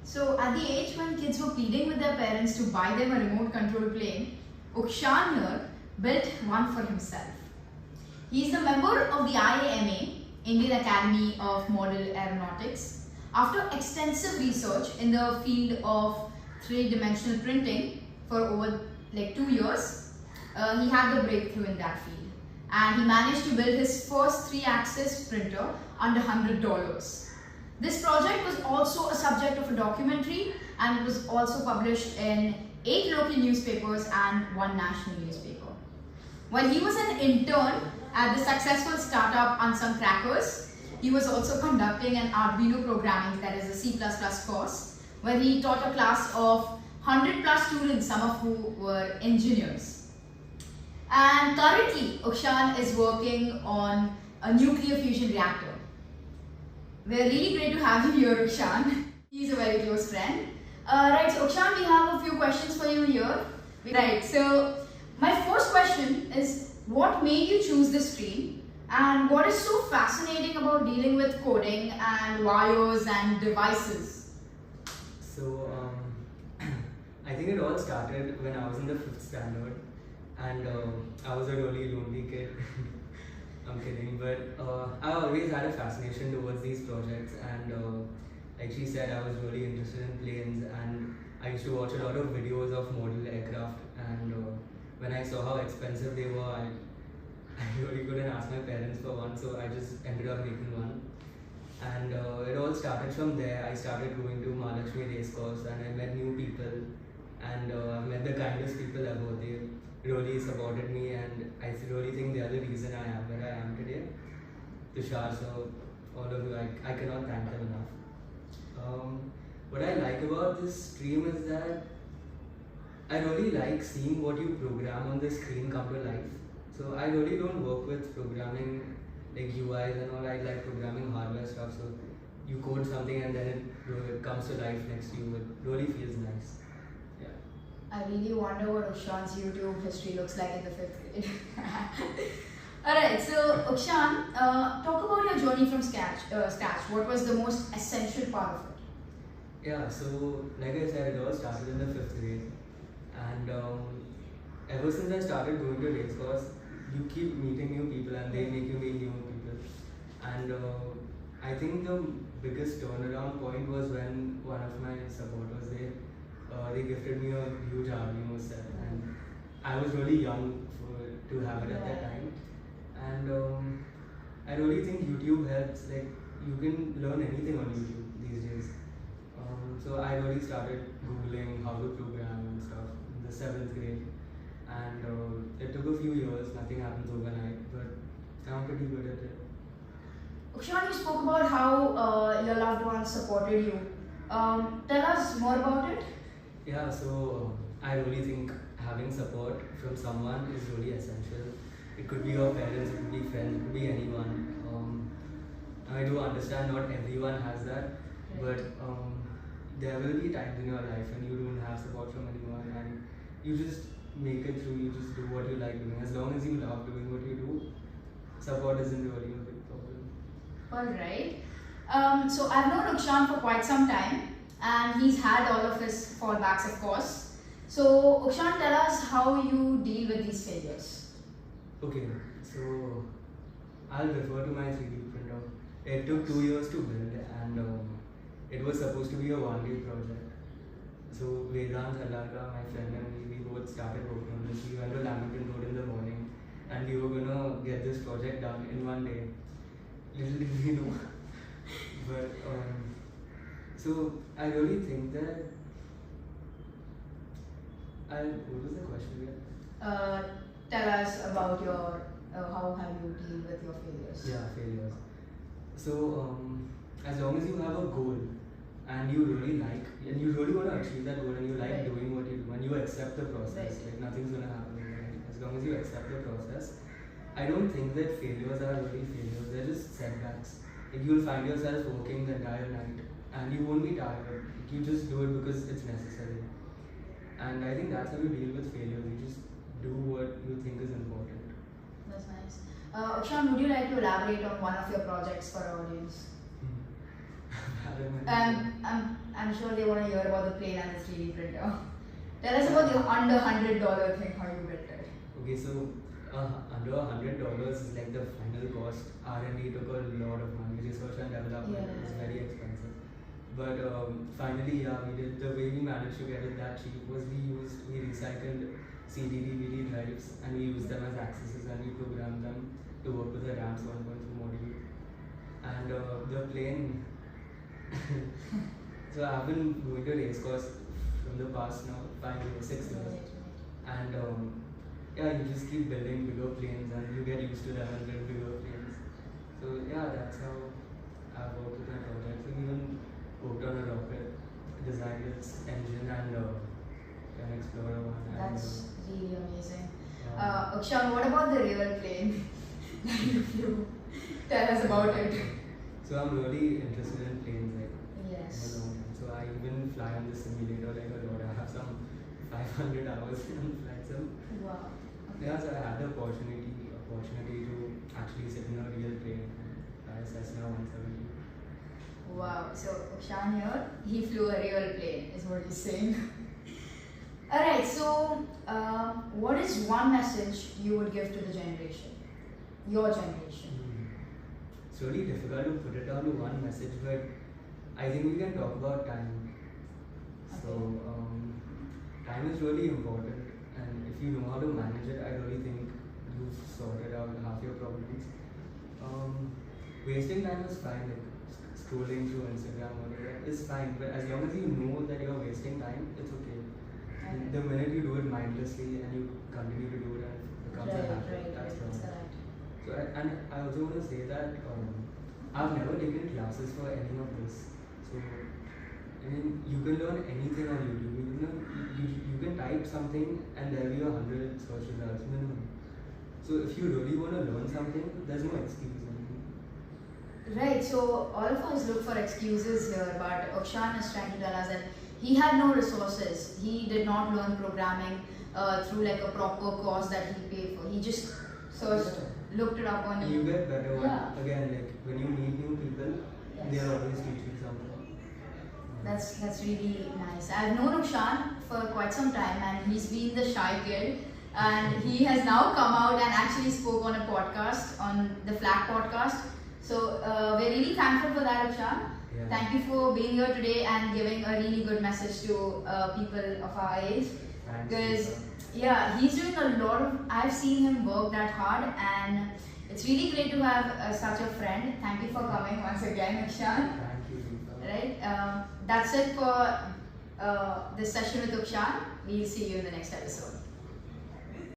So at the age when kids were pleading with their parents to buy them a remote control plane, Ukshaan here built one for himself. He is the member of the IAMA, Indian Academy of Model Aeronautics. After extensive research in the field of three-dimensional printing for over 2 years, he had the breakthrough in that field. And he managed to build his first 3-axis printer under $100. This project was also a subject of a documentary, and it was also published in 8 local newspapers and 1 national newspaper. While he was an intern at the successful startup Unsung Crackers, he was also conducting an Arduino programming, that is a C++ course, where he taught a class of 100+ students, some of who were engineers. And currently, Ukshaan is working on a nuclear fusion reactor. We're really great to have you here, Ukshaan. He's a very close friend. Right, so Ukshaan, we have a few questions for you here. Right, so my first question is, what made you choose this stream? And what is so fascinating about dealing with coding and wires and devices? So, I think it all started when I was in the 5th standard. And I was a really lonely kid. I'm kidding, but I always had a fascination towards these projects, and like she said, I was really interested in planes, and I used to watch a lot of videos of model aircraft, and when I saw how expensive they were, I really couldn't ask my parents for one, so I just ended up making one. And it all started from there. I started going to Mahalakshmi race course, and I met new people, and I met the kindest people ever. They really supported me, and I really think they are the reason I am where I am today. Tushar, so all of you, I cannot thank them enough. What I like about this stream is that I really like seeing what you program on the screen come to life. So I really don't work with programming like UIs and all. I like programming hardware stuff. So you code something and then it comes to life next to you. It really feels nice. I really wonder what Ukshaan's YouTube history looks like in the 5th grade. Alright, so Ukshaan, talk about your journey from scratch. What was the most essential part of it? Yeah, so like I said, it all started in the 5th grade. And ever since I started going to race course, you keep meeting new people and they make you meet new people. And I think the biggest turnaround point was when one of my supporters, they gifted me a huge Arduino set, and I was really young to have it at that time. And I really think YouTube helps. Like, you can learn anything on YouTube these days. So I really started Googling how to program and stuff in the 7th grade, and it took a few years. Nothing happens overnight, but I'm pretty good at it. Ukshaan, you spoke about how your loved ones supported you. Tell us more about it. Yeah, so I really think having support from someone is really essential. It could be your parents, it could be friends, it could be anyone. I do understand not everyone has that, but there will be times in your life when you don't have support from anyone, and you just make it through, you just do what you like doing. As long as you love doing what you do, support isn't really a big problem. Alright. So I've known Ukshaan for quite some time, and he's had all of his fallbacks, of course. So Ukshaan, tell us how you deal with these failures. Okay, so I'll refer to my 3D printer. It took 2 years to build, and it was supposed to be a 1-day project. So Vedant, Alaka, my friend, and we both started working on this. We went to Lamington Road in the morning, and we were gonna get this project done in 1 day. Little did we know. But so I really think that what was the question again? Tell us about your how have you deal with your failures? Yeah, failures. So as long as you have a goal and you really like, and you really want to achieve that goal, and you like doing what you do, and you accept the process, like nothing's gonna happen overnight. As long as you accept the process, I don't think that failures are really failures. They're just setbacks. Like, you'll find yourself working the entire night, and you won't be tired. You just do it because it's necessary. And I think that's how you deal with failures. You just do what you think is important. That's nice. Ukshaan, would you like to elaborate on one of your projects for our audience? I'm sure they want to hear about the plane and the 3D printer. Tell us about the under $100 thing, how you built it. Okay, so under $100 is like the final cost. R&D took a lot of money. Research and development was very expensive. But finally, yeah, we did. The way we managed to get it that cheap was we recycled CD, DVD drives and we used them as accesses and we programmed them to work with the RAM's 1.2 module. And the plane. So I've been going to race course from the past now 5 years, 6 years, and yeah, you just keep building bigger planes and you get used to them and build bigger planes. So yeah, that's how I've worked with my project. So we even worked on a rocket, designed its engine and an explorer one. That's really amazing. Yeah. Ukshaan, what about the real plane? You tell us about it. So I'm really interested in planes, like Yes. a long time. So I even fly on the simulator like a lot. I have some 500 hours on flight sim. Wow. Yeah, so I had the opportunity to actually sit in a real plane and fly a Cessna 170. Wow. So Ukshaan here, he flew a real plane, is what he's saying. Alright, so what is one message you would give to the generation? Your generation? It's really difficult to put it down to one message, but I think we can talk about time. So, time is really important, and if you know how to manage it, I really think you've sorted out half your problems. Wasting time is fine, like scrolling through Instagram or whatever is fine, but as long as you know that you're wasting time, it's okay. And the minute you do it mindlessly and you continue to do it and it becomes a habit, that's wrong. So, and I also want to say that I've never taken classes for any of this. So, I mean, you can learn anything on YouTube. You can type something and there'll be 100 search results minimum. So, if you really want to learn something, there's no excuse. Right, so all of us look for excuses here, but Ukshaan is trying to tell us that he had no resources. He did not learn programming through like a proper course that he paid for. He just searched, looked it up on And you get better Yeah. again, like when you meet new people, Yes. they'll always teach you something. That's really nice. I've known Ukshaan for quite some time and he's been the shy kid. And he has now come out and actually spoke on a podcast, on the Flag podcast. So we're really thankful for that, Ukshaan. Yeah. Thank you for being here today and giving a really good message to people of our age. Thanks, Because Rifaa. yeah, he's doing a lot of. I've seen him work that hard, and it's really great to have such a friend. Thank you for coming once again, Ukshaan. Thank you, Rifaa. Right, that's it for this session with Ukshaan. We'll see you in the next episode.